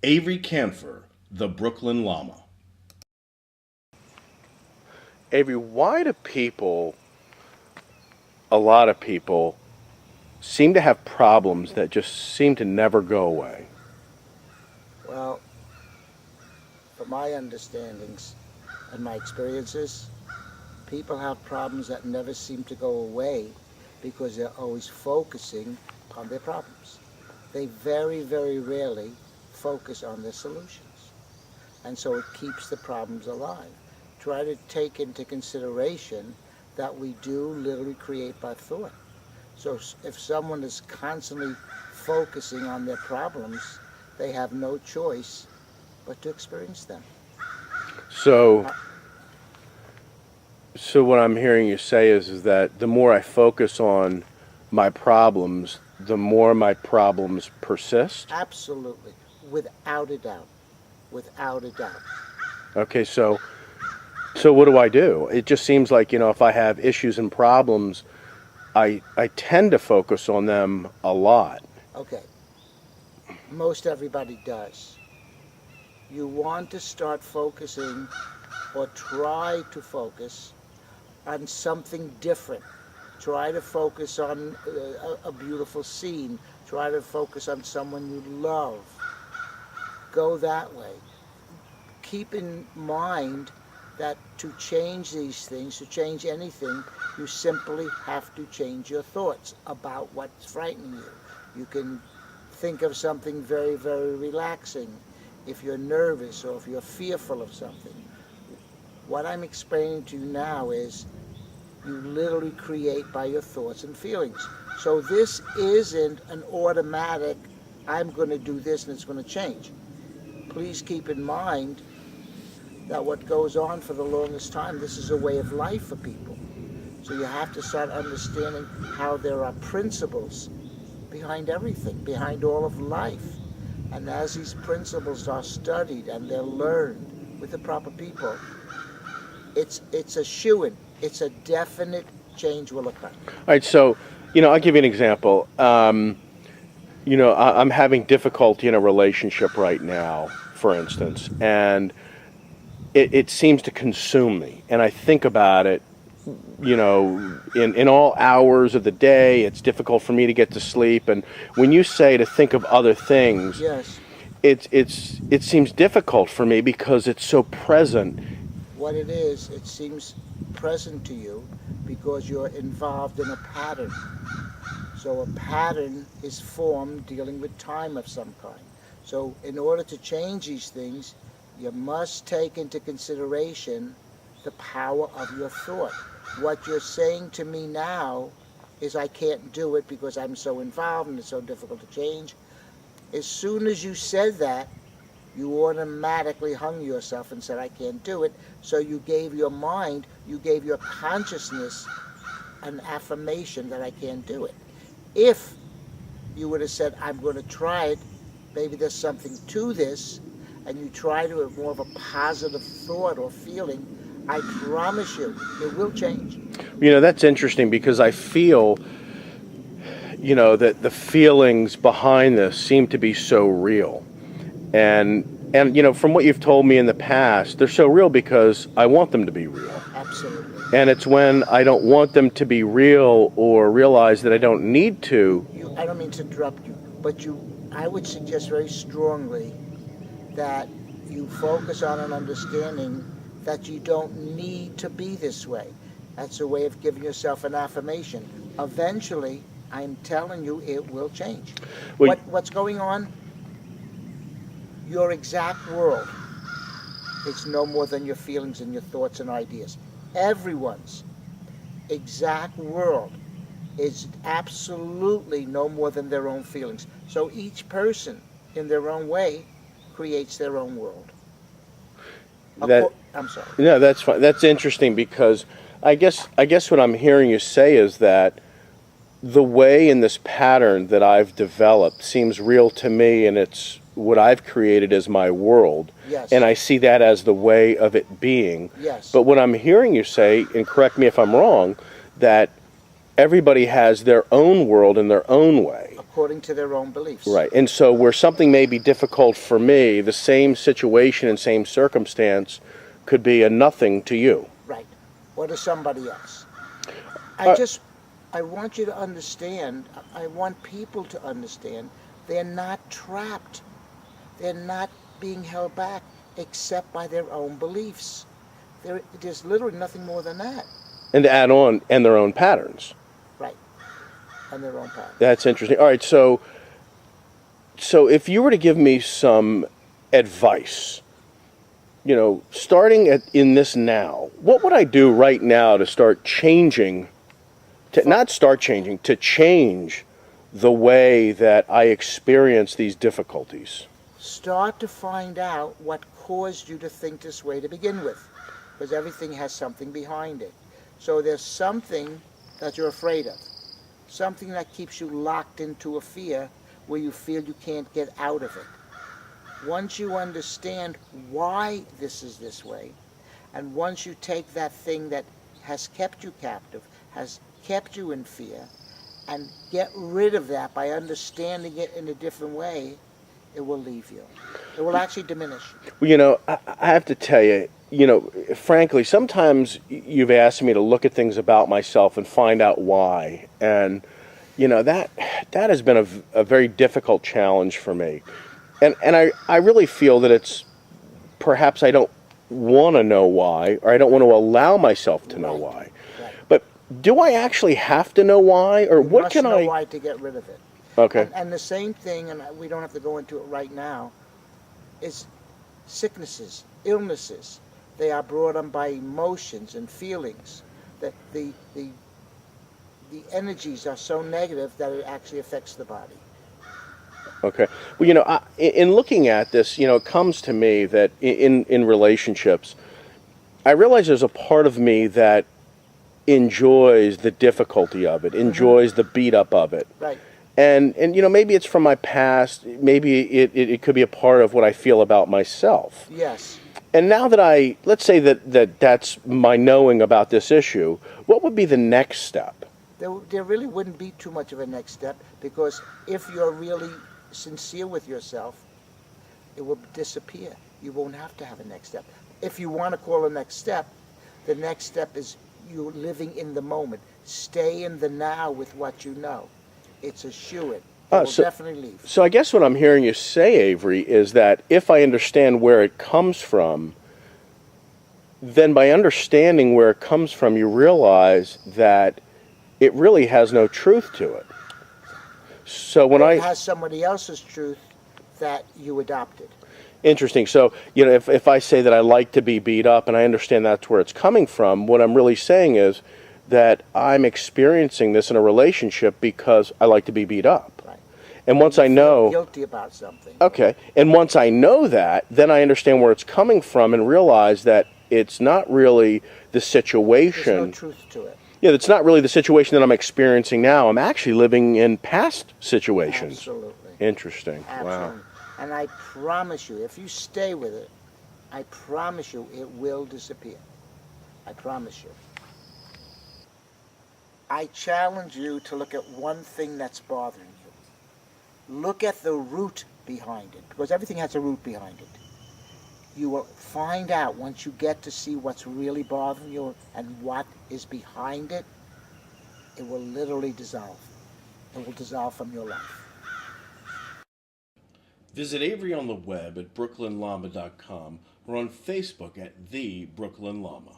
Avery Canfer, the Brooklyn Lama. Avery, why do people, a lot of people, seem to have problems that just seem to never go away? Well, from my understandings and my experiences, people have problems that never seem to go away because they're always focusing on their problems. They very, very rarely focus on their solutions. And so it keeps the problems alive. Try to take into consideration that we do literally create by thought. So if someone is constantly focusing on their problems, they have no choice but to experience them. So what I'm hearing you say is that the more I focus on my problems, the more my problems persist? Absolutely, without a doubt, without a doubt. Okay, so what do I do? It just seems like, if I have issues and problems, I tend to focus on them a lot. Okay, most everybody does. You want to start focusing or try to focus on something different. Try to focus on a beautiful scene. Try to focus on someone you love. Go that way. Keep in mind that to change these things, to change anything, you simply have to change your thoughts about what's frightening you. You can think of something very, very relaxing if you're nervous or if you're fearful of something. What I'm explaining to you now is you literally create by your thoughts and feelings. So this isn't an automatic, I'm going to do this and it's going to change. Please keep in mind that what goes on for the longest time, this is a way of life for people. So you have to start understanding how there are principles behind everything, behind all of life. And as these principles are studied and they're learned with the proper people, it's a shoo-in. It's a definite change will occur. All right, so, I'll give you an example. I'm having difficulty in a relationship right now, for instance, and it seems to consume me. And I think about it, in all hours of the day. It's difficult for me to get to sleep. And when you say to think of other things, yes, it seems difficult for me because it's so present. What it is, it seems present to you because you're involved in a pattern. So a pattern is formed dealing with time of some kind. So in order to change these things, you must take into consideration the power of your thought. What you're saying to me now is I can't do it because I'm so involved and it's so difficult to change. As soon as you said that, you automatically hung yourself and said, I can't do it. So you gave your mind, you gave your consciousness an affirmation that I can't do it. If you would have said, I'm going to try it, maybe there's something to this, and you try to have more of a positive thought or feeling, I promise you, it will change. That's interesting because I feel, that the feelings behind this seem to be so real. And from what you've told me in the past, they're so real because I want them to be real. Absolutely. And it's when I don't want them to be real or realize that I don't need to. I don't mean to interrupt you, but I would suggest very strongly that you focus on an understanding that you don't need to be this way. That's a way of giving yourself an affirmation. Eventually, I'm telling you, it will change. What's going on? Your exact world is no more than your feelings and your thoughts and ideas. Everyone's exact world is absolutely no more than their own feelings. So each person, in their own way, creates their own world. I'm sorry. No, that's fine. That's interesting because I guess what I'm hearing you say is that the way in this pattern that I've developed seems real to me, and it's what I've created as my world. Yes. And I see that as the way of it being. Yes. But what I'm hearing you say, and correct me if I'm wrong, that everybody has their own world in their own way. Of according to their own beliefs. Right. And so where something may be difficult for me, the same situation and same circumstance could be a nothing to you. Right. Or to somebody else. Uh, I want you to understand, I want people to understand, they're not trapped. They're not being held back except by their own beliefs. There's literally nothing more than that. And to add on, and their own patterns. Right. And their own path. That's interesting. All right, so if you were to give me some advice, starting in this now, what would I do right now to start changing, to change the way that I experience these difficulties? Start to find out what caused you to think this way to begin with, because everything has something behind it. So there's something that you're afraid of, something that keeps you locked into a fear where you feel you can't get out of it. Once you understand why this is this way, and once you take that thing that has kept you captive, has kept you in fear, and get rid of that by understanding it in a different way, it will leave you. It will actually diminish. Well, I have to tell you, frankly, sometimes you've asked me to look at things about myself and find out why. And, that has been a very difficult challenge for me. And I really feel that it's perhaps I don't want to know why, or I don't want to allow myself to know why. Right. But do I actually have to know why, or what can You must know I? why to get rid of it. Okay. And the same thing, and we don't have to go into it right now, is sicknesses, illnesses. They are brought on by emotions and feelings. That the energies are so negative that it actually affects the body. Okay. Well, in looking at this, it comes to me that in relationships, I realize there's a part of me that enjoys the difficulty of it, enjoys the beat up of it. Right. And maybe it's from my past, maybe it could be a part of what I feel about myself. Yes. And now that let's say that's my knowing about this issue, what would be the next step? There really wouldn't be too much of a next step, because if you're really sincere with yourself, it will disappear. You won't have to have a next step. If you want to call a next step, the next step is you living in the moment. Stay in the now with what you know. It's a shoo-in. It will definitely leave. So I guess what I'm hearing you say, Avery, is that if I understand where it comes from, then by understanding where it comes from, you realize that it really has no truth to it. So when It has somebody else's truth that you adopted. Interesting. So, if I say that I like to be beat up and I understand that's where it's coming from, what I'm really saying is that I'm experiencing this in a relationship because I like to be beat up. Right. And once I know... guilty about something. Okay. And once I know that, then I understand where it's coming from and realize that it's not really the situation... There's no truth to it. Yeah, it's not really the situation that I'm experiencing now. I'm actually living in past situations. Absolutely. Interesting. Absolutely. Wow. And I promise you, if you stay with it, I promise you it will disappear. I promise you. I challenge you to look at one thing that's bothering you. Look at the root behind it, because everything has a root behind it. You will find out once you get to see what's really bothering you and what is behind it, it will literally dissolve. It will dissolve from your life. Visit Avery on the web at brooklynllama.com or on Facebook at The Brooklyn Llama.